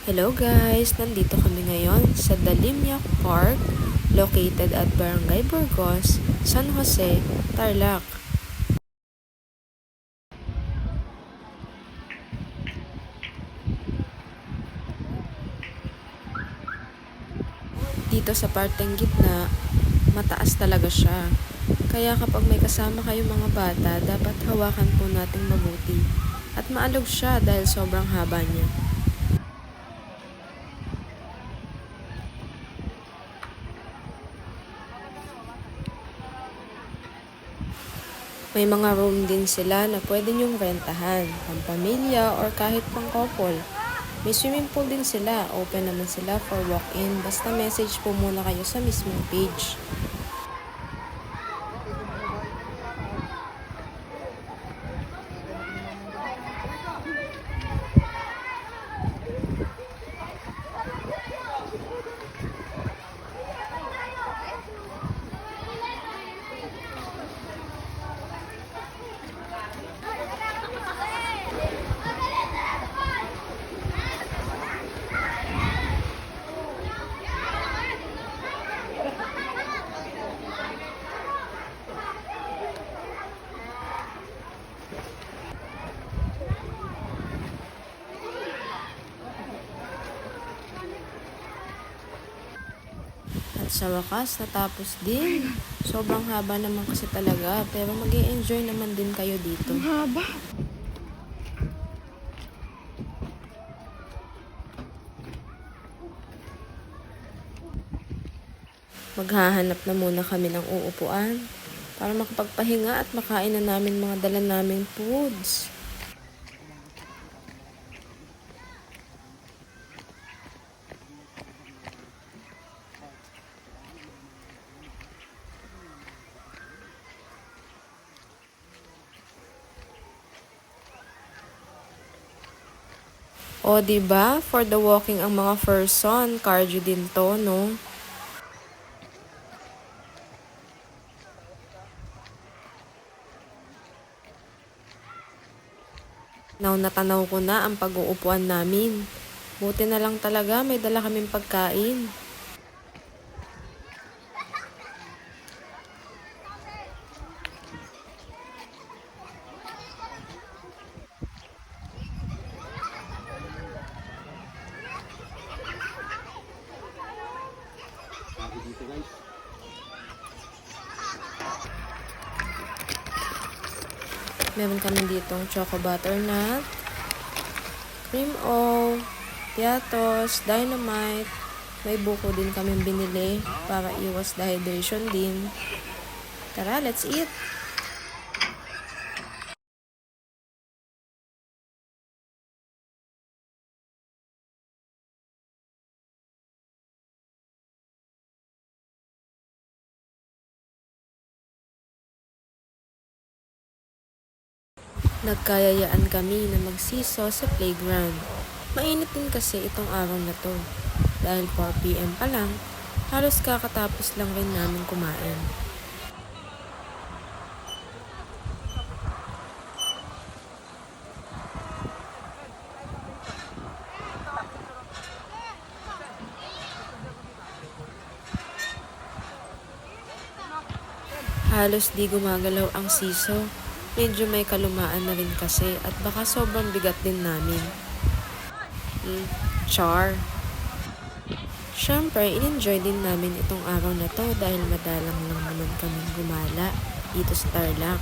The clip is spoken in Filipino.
Hello guys! Nandito kami ngayon sa Dalimyak Park located at Barangay Burgos, San Jose, Tarlac. Dito sa parteng gitna, mataas talaga siya. Kaya kapag may kasama kayong mga bata, dapat hawakan po nating mabuti. At maalog siya dahil sobrang haba niya. May mga room din sila na pwede nyong rentahan, pampamilya or kahit pang couple. May swimming pool din sila, open naman sila for walk-in, basta message po muna kayo sa mismong page. At sa wakas, natapos din. Sobrang haba naman kasi talaga, pero mag-i-enjoy naman din kayo dito. Ang haba. Maghahanap na muna kami ng uupuan para makapagpahinga at makain na namin mga dala naming foods. O, diba? For the walking ang mga person, cardio din to, no? Natanaw ko na ang pag-uupuan namin. Buti na lang talaga may dala kaming pagkain. Meron kami ditong choco butternut, cream o, piatos, dynamite. May buko din kami binili para iwas dehydration din. Tara, let's eat! Nagkayayaan kami na magsiso sa playground. Mainit din kasi itong araw na to. Dahil 4 PM pa lang, halos kakatapos lang rin namin kumain. Halos di gumagalaw ang siso. Medyo may kalumaan na rin kasi at baka sobrang bigat din namin. Char. Siyempre, in-enjoy din namin itong araw na to dahil madalang lang naman kami gumala dito sa Tarlac.